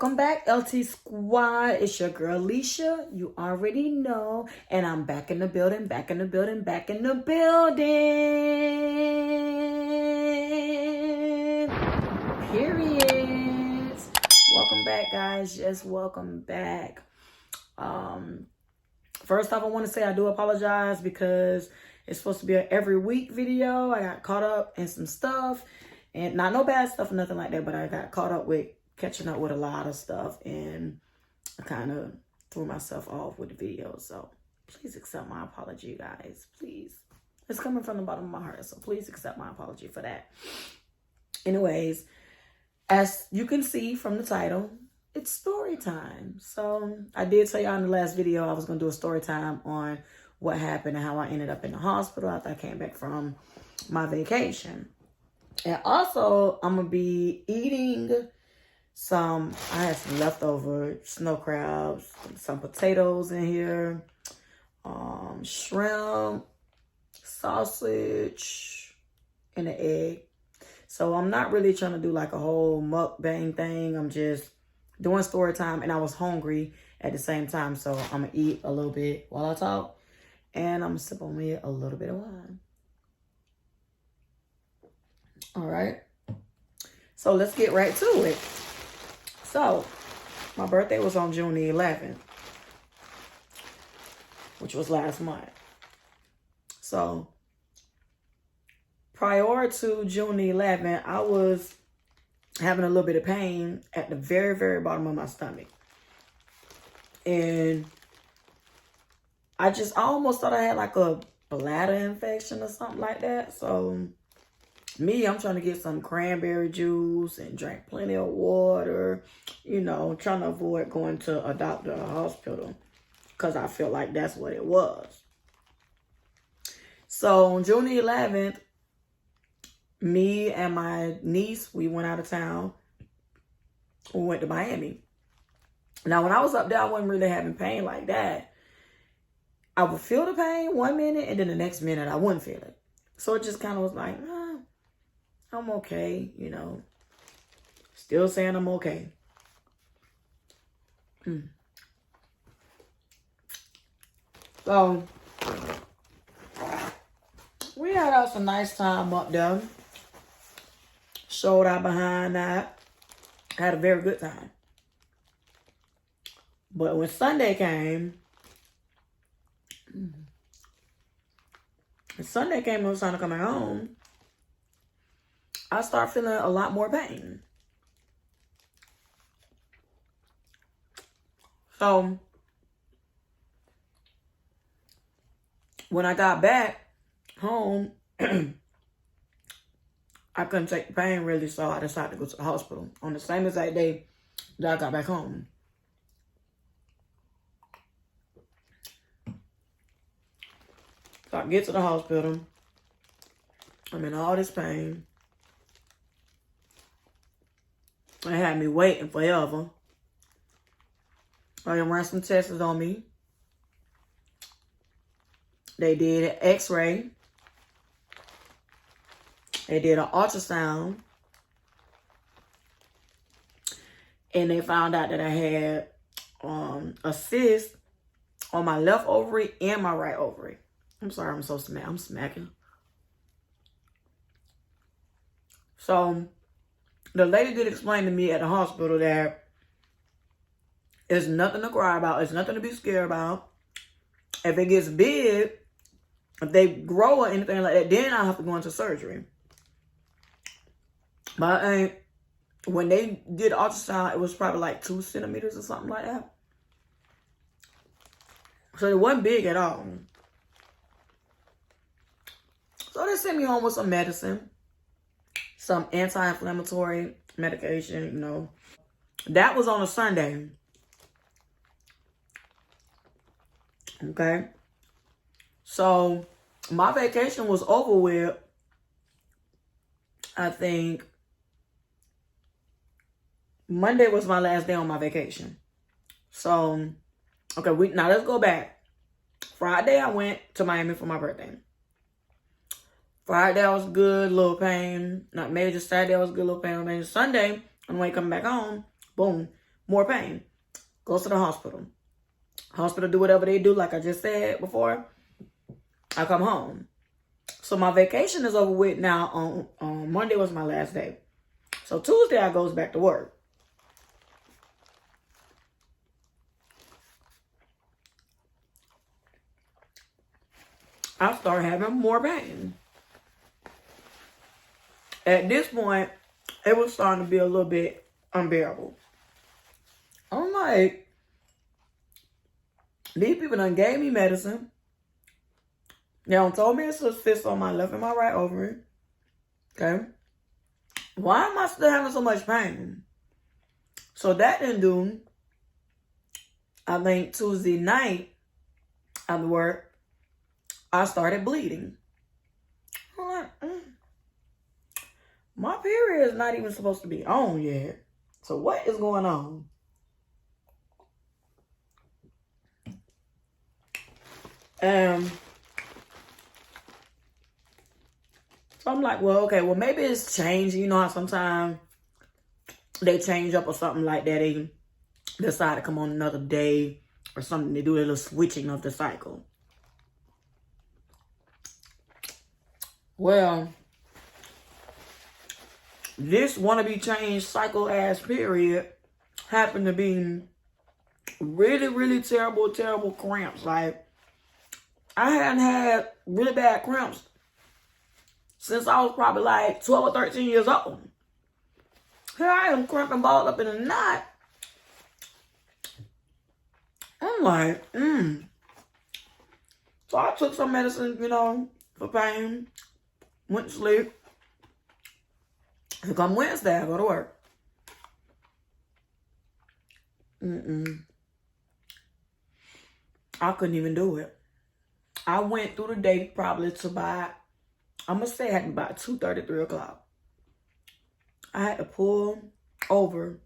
Welcome back, LT Squad. It's your girl, Alicia. You already know. And I'm back in the building, back in the building, back in the building. Period. Welcome back, guys. Yes, welcome back. First off, I want to say I do apologize because it's supposed to be an every week video. I got caught up in some stuff. And not no bad stuff or nothing like that, but I got caught up with catching up with a lot of stuff, and I kind of threw myself off with the video. So please accept my apology, guys. Please. It's coming from the bottom of my heart, so please accept my apology for that. Anyways, as you can see from the title, it's story time. So I did tell y'all in the last video I was going to do a story time on what happened and how I ended up in the hospital after I came back from my vacation. And also, I'm going to be eating I had some leftover snow crabs, some potatoes in here, shrimp, sausage, and an egg. So I'm not really trying to do like a whole mukbang thing. I'm just doing story time, and I was hungry at the same time. So I'm going to eat a little bit while I talk, and I'm going to sip on me a little bit of wine. All right. So let's get right to it. So, my birthday was on June the 11th, which was last month. So, prior to June the 11th, I was having a little bit of pain at the very, very bottom of my stomach. And I almost thought I had like a bladder infection or something like that. So, I'm trying to get some cranberry juice and drink plenty of water, you know, trying to avoid going to a doctor or a hospital because I feel like that's what it was. So on June the 11th, me and my niece, we went out of town. We went to Miami. Now, when I was up there, I wasn't really having pain like that. I would feel the pain 1 minute, and then the next minute I wouldn't feel it. So it just kind of was like, I'm okay, you know. Still saying I'm okay. So, we had us a nice time up there. Showed out behind that. Had a very good time. But when Sunday came, and it was time to come back home, I started feeling a lot more pain. So, when I got back home, I couldn't take the pain really, so I decided to go to the hospital on the same exact day that I got back home. So I get to the hospital. I'm in all this pain. They had me waiting forever. They ran some tests on me. They did an x-ray. They did an ultrasound. And they found out that I had a cyst on my left ovary and my right ovary. I'm sorry, I'm so smack. I'm smacking. So, the lady did explain to me at the hospital that it's nothing to cry about. It's nothing to be scared about. If it gets big, if they grow or anything like that, then I have to go into surgery. But when they did ultrasound, it was probably like 2 centimeters or something like that. So it wasn't big at all. So they sent me home with some medicine. Some anti-inflammatory medication, you know. That was on a Sunday. Okay. So, my vacation was over with, I think, Monday was my last day on my vacation. So, okay, now let's go back. Friday, I went to Miami for my birthday. Friday, I was good, little pain. Not major. Saturday, I was good, little pain. Major. Sunday, on the way coming back home, boom, more pain. Goes to the hospital. Hospital do whatever they do, like I just said before. I come home. So my vacation is over with now. On Monday was my last day. So Tuesday I goes back to work. I start having more pain. At this point, it was starting to be a little bit unbearable. I'm like, these people done gave me medicine. They done told me it's a cyst on my left and my right ovary. Okay? Why am I still having so much pain? So that didn't do. I think Tuesday night after work, I started bleeding. I'm like, my period is not even supposed to be on yet. So what is going on? So I'm like, well, okay, well, maybe it's changing. You know how sometimes they change up or something like that. They decide to come on another day or something. They do a little switching of the cycle. Well, this wannabe change cycle ass period happened to be really, really terrible, terrible cramps. Like, I hadn't had really bad cramps since I was probably like 12 or 13 years old. Here I am cramping balled up in a knot. I'm like, So I took some medicine, you know, for pain. Went to sleep. And come Wednesday, I go to work. I couldn't even do it. I went through the day probably to about, I'm going to say it had about 2:30, 3 o'clock. I had to pull over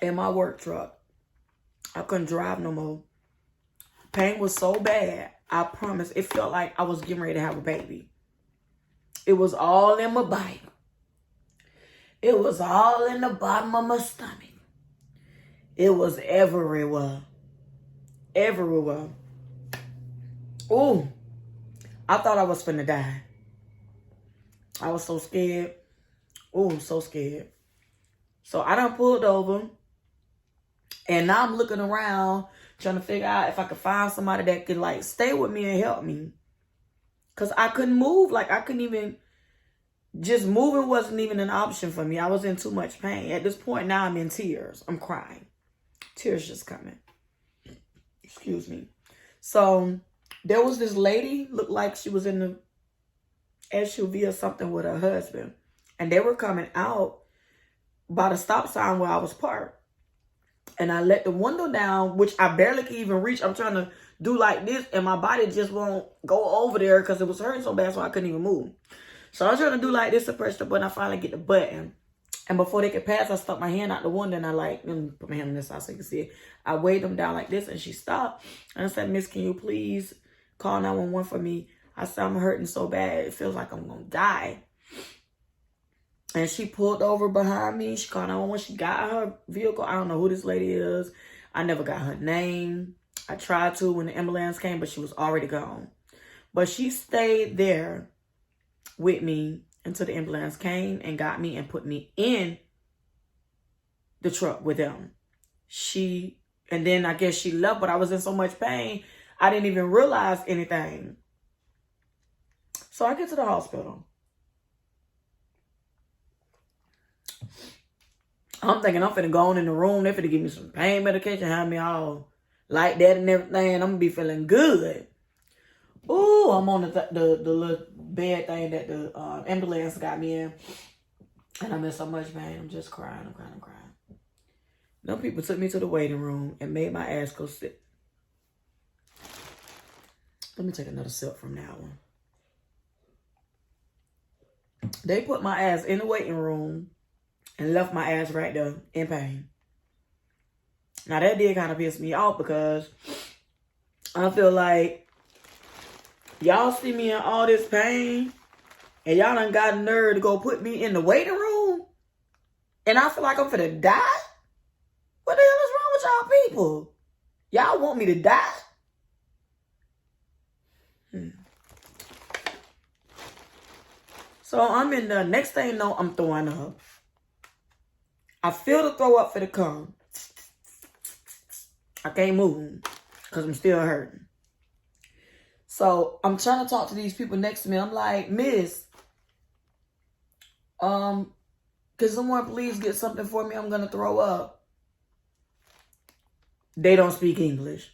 in my work truck. I couldn't drive no more. Pain was so bad, I promise. It felt like I was getting ready to have a baby. It was all in my body. It was all in the bottom of my stomach. It was everywhere. Everywhere. Ooh, I thought I was finna die. I was so scared. Ooh, so scared. So I done pulled over. And now I'm looking around trying to figure out if I could find somebody that could like stay with me and help me. Because I couldn't move. Like I couldn't even, just moving wasn't even an option for me. I was in too much pain. At this point now I'm in tears. I'm crying. Tears just coming. Excuse me. So there was this lady, looked like she was in the SUV or something with her husband. And they were coming out by the stop sign where I was parked. And I let the window down, which I barely can even reach. I'm trying to do like this, and my body just won't go over there because it was hurting so bad, so I couldn't even move. So I was trying to do like this to press the button. I finally get the button. And before they could pass, I stuck my hand out the window, and I like, let me put my hand on this side so you can see it. I weighed them down like this, and she stopped. And I said, "Miss, can you please call 911 for me? I said, I'm hurting so bad. It feels like I'm going to die." And she pulled over behind me. She called 911. She got her vehicle. I don't know who this lady is. I never got her name. I tried to when the ambulance came, but she was already gone. But she stayed there with me until the ambulance came and got me and put me in the truck with them. And then I guess she left, but I was in so much pain, I didn't even realize anything. So I get to the hospital. I'm thinking I'm finna go on in the room. They're finna give me some pain medication, have me all like that and everything. I'm gonna be feeling good. Ooh, I'm on the little bed thing that the ambulance got me in. And I'm in so much pain. I'm just crying. I'm crying. Them people took me to the waiting room and made my ass go sit. Let me take another sip from that one. They put my ass in the waiting room and left my ass right there in pain. Now that did kind of piss me off because I feel like y'all see me in all this pain and y'all done got a nerve to go put me in the waiting room and I feel like I'm finna die? What the hell is wrong with y'all people? Y'all want me to die? So I'm in the next thing you know, I'm throwing up. I feel the throw up for the come. I can't move because I'm still hurting. So I'm trying to talk to these people next to me. I'm like, Miss, can someone please get something for me? I'm gonna throw up. They don't speak English.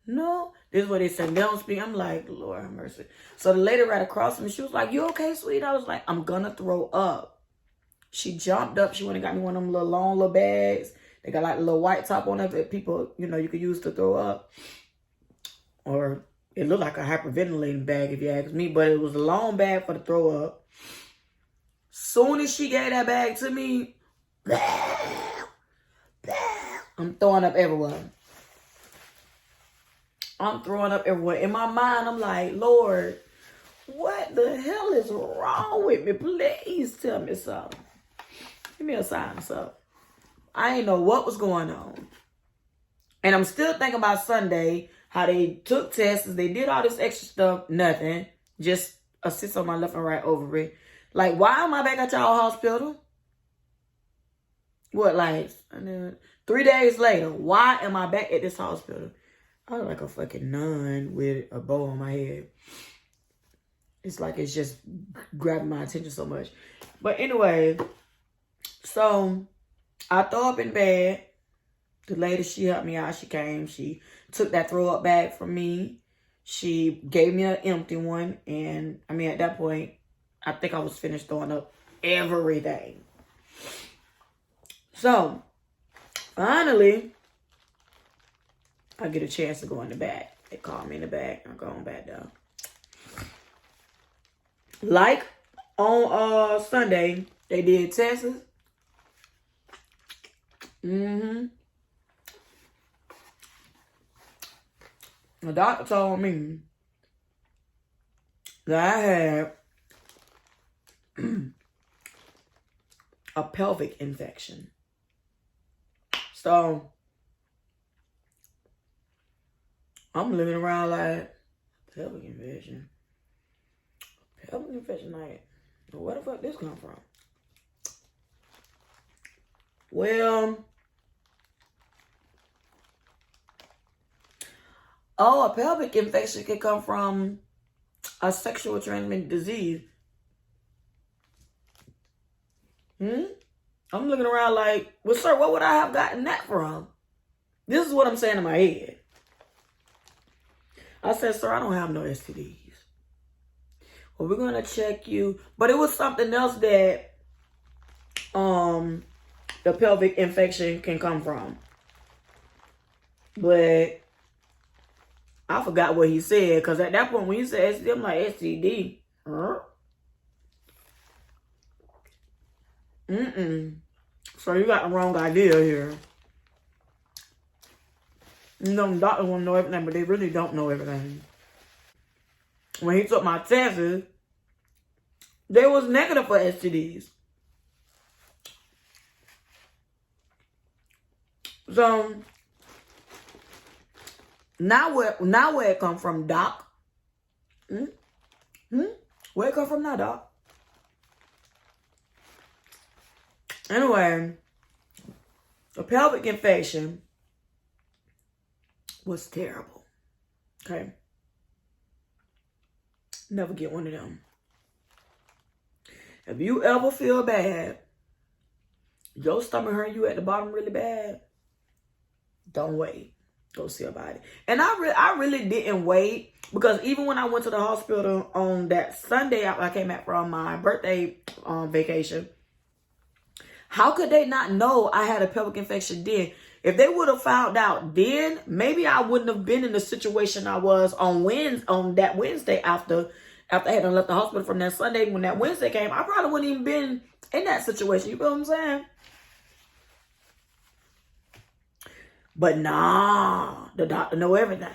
No. This is what they said. They don't speak. I'm like, Lord have mercy. So the lady right across from me, she was like, you okay, sweet? I was like, I'm gonna throw up. She jumped up. She went and got me one of them little long little bags. They got like a little white top on it that people, you know, you could use to throw up. Or it looked like a hyperventilating bag if you ask me. But it was a long bag for the throw up. Soon as she gave that bag to me, I'm throwing up everywhere. I'm throwing up everywhere. In my mind, I'm like, Lord, what the hell is wrong with me? Please tell me something. Give me a sign or something. I didn't know what was going on. And I'm still thinking about Sunday, how they took tests, they did all this extra stuff, nothing. Just a cyst on my left and right ovary. Like, why am I back at y'all hospital? What, like, 3 days later, why am I back at this hospital? I look like a fucking nun with a bow on my head. It's like it's just grabbing my attention so much. But anyway, so I throw up in bed. The lady, she helped me out. She came. She took that throw up bag from me. She gave me an empty one. And I mean, at that point, I think I was finished throwing up everything. So finally, I get a chance to go in the back. They call me in the back. I'm going back down. Like on Sunday, they did tests. The doctor told me that I had a pelvic infection. So I'm looking around like, pelvic infection. Pelvic infection, like, where the fuck this come from? Well, a pelvic infection can come from a sexual transmitted disease. I'm looking around like, well, sir, what would I have gotten that from? This is what I'm saying in my head. I said, sir, I don't have no STDs. Well, we're going to check you. But it was something else that the pelvic infection can come from. But I forgot what he said. Because at that point, when he said STD, I'm like, STD? Huh? So you got the wrong idea here. You know, the doctors want to know everything, but they really don't know everything. When he took my tests, they was negative for STDs. So now where it come from, doc? Where it come from now, doc? Anyway, the pelvic infection was terrible. Okay. Never get one of them. If you ever feel bad, your stomach hurt you at the bottom really bad, don't wait. Go see about it. And I really didn't wait, because even when I went to the hospital on that Sunday I came back from my birthday vacation, how could they not know I had a pelvic infection then? If they would have found out then, maybe I wouldn't have been in the situation I was on that Wednesday after I had left the hospital from that Sunday. When that Wednesday came, I probably wouldn't even been in that situation. You feel what I'm saying? But nah, the doctor know everything.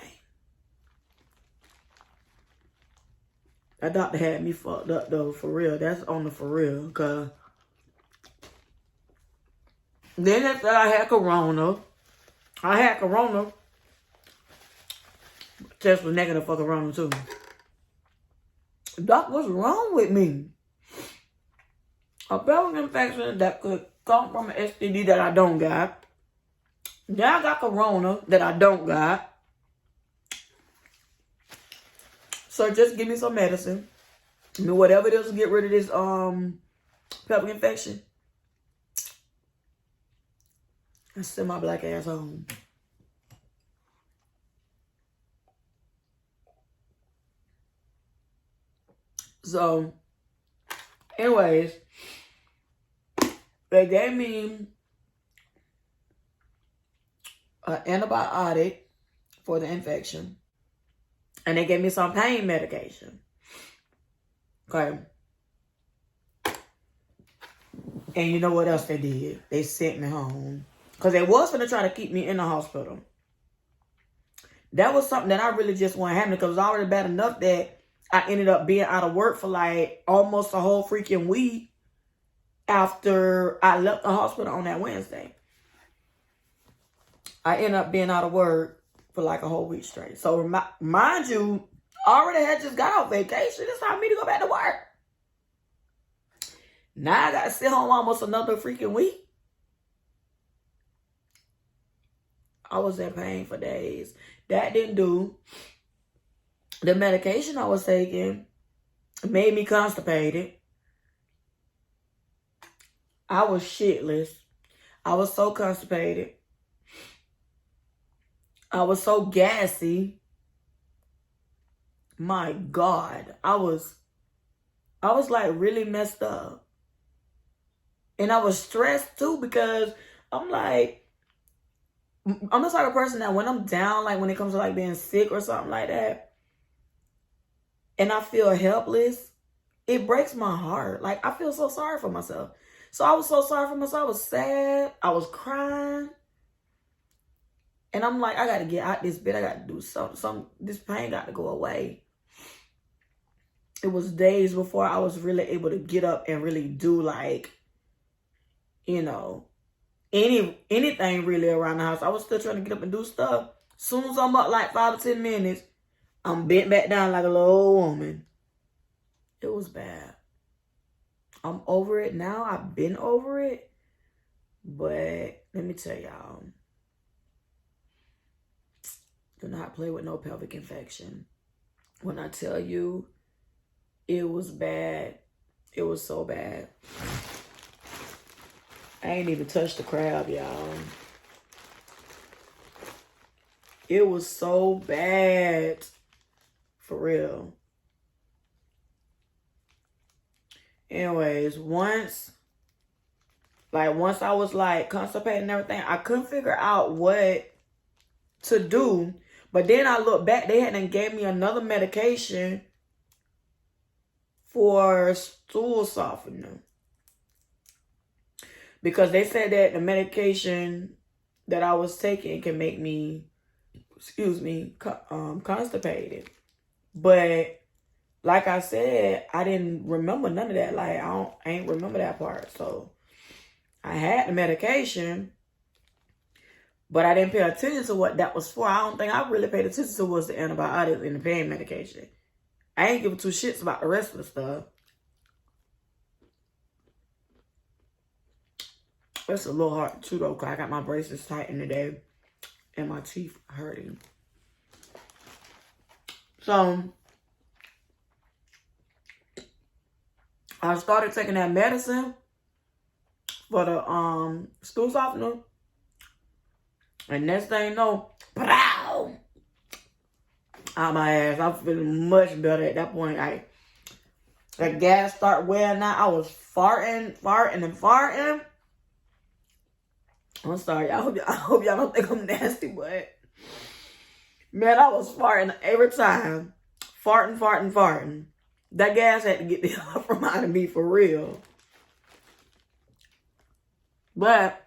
That doctor had me fucked up though, for real. That's on the for real, cause Then they said I had corona. I had corona. Test was negative for corona too. Doc, what's wrong with me? A pelvic infection that could come from an STD that I don't got. Now I got corona that I don't got. So just give me some medicine. I mean, whatever it is to get rid of this pelvic infection. I send my black ass home. So, anyways, they gave me an antibiotic for the infection. And they gave me some pain medication. Okay. And you know what else they did? They sent me home. Because they was going to try to keep me in the hospital. That was something that I really just wanted to happen. Because it was already bad enough that I ended up being out of work for like almost a whole freaking week after I left the hospital on that Wednesday. I ended up being out of work for like a whole week straight. So, mind you, I already had just got off vacation. It's time for me to go back to work. Now I got to sit home almost another freaking week. I was in pain for days. That didn't do. The medication I was taking made me constipated. I was shitless. I was so constipated. I was so gassy. My God. I was like really messed up. And I was stressed too because I'm like, I'm the type of person that when I'm down, like when it comes to like being sick or something like that, and I feel helpless, it breaks my heart. Like I feel so sorry for myself. So I was so sorry for myself. I was sad. I was crying. And I'm like, I got to get out this bed. I got to do something. This pain got to go away. It was days before I was really able to get up and really do like, you know, anything really around the house. I was still trying to get up and do stuff. As soon as I'm up like 5 to 10 minutes, I'm bent back down like a little old woman. It was bad. I'm over it now. I've been over it. But let me tell y'all. Do not play with no pelvic infection. When I tell you, it was bad. It was so bad. I ain't even touched the crab, y'all. It was so bad. For real. Anyways, once I was like constipated and everything, I couldn't figure out what to do. But then I looked back, they hadn't gave me another medication for stool softener. Because they said that the medication that I was taking can make me, constipated. But like I said, I didn't remember none of that. Like I ain't remember that part. So I had the medication, but I didn't pay attention to what that was for. I don't think I really paid attention to was the antibiotics and the pain medication. I ain't giving two shits about the rest of the stuff. It's a little hard to chew though, because I got my braces tightened today and my teeth hurting. So I started taking that medicine for the stool softener. And next thing you know, pow! Out my ass. I'm feeling much better at that point. The gas started wearing out. I was farting. I'm sorry. I hope y'all don't think I'm nasty, but man, I was farting every time. Farting. That gas had to get the hell from out of me for real. But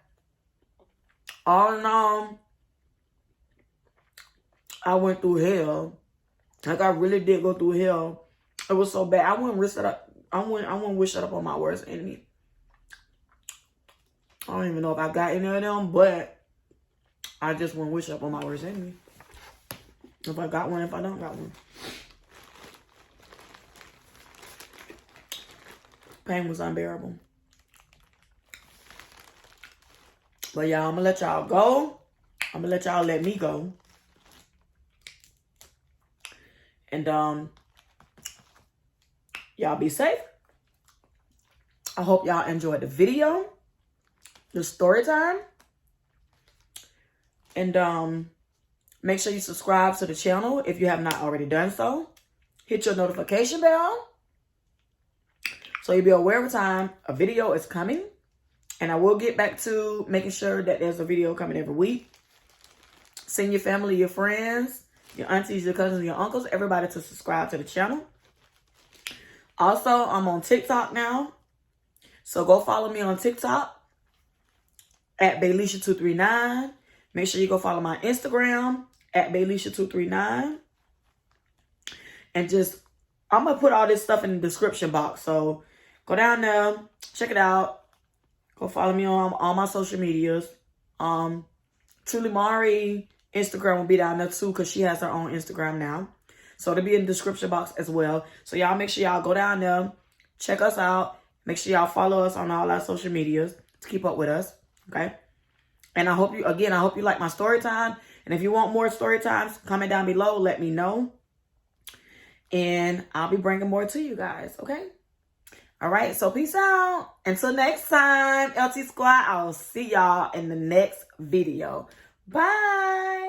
all in all, I went through hell. Like I really did go through hell. It was so bad. I wouldn't wish that up on my worst enemy. I don't even know if I got any of them, but I just wouldn't wish up on my worst enemy. If I got one, if I don't got one. Pain was unbearable. But y'all, I'm gonna let y'all go. I'm gonna let y'all let me go. And y'all be safe. I hope y'all enjoyed the video, the story time. And make sure you subscribe to the channel if you have not already done so. Hit your notification bell so you'll be aware every time a video is coming. And I will get back to making sure that there's a video coming every week. Send your family, your friends, your aunties, your cousins, your uncles, everybody to subscribe to the channel. Also, I'm on TikTok now. So go follow me on TikTok at Baylisha239. Make sure you go follow my Instagram at Baylisha239. And just, I'm going to put all this stuff in the description box. So go down there, check it out. Go follow me on all my social medias. Truly Mari Instagram will be down there too because she has her own Instagram now. So it'll be in the description box as well. So y'all make sure y'all go down there, check us out. Make sure y'all follow us on all our social medias to keep up with us. Okay? And I hope you like my story time. And if you want more story times, comment down below. Let me know. And I'll be bringing more to you guys. Okay? All right. So peace out. Until next time, LT Squad, I'll see y'all in the next video. Bye.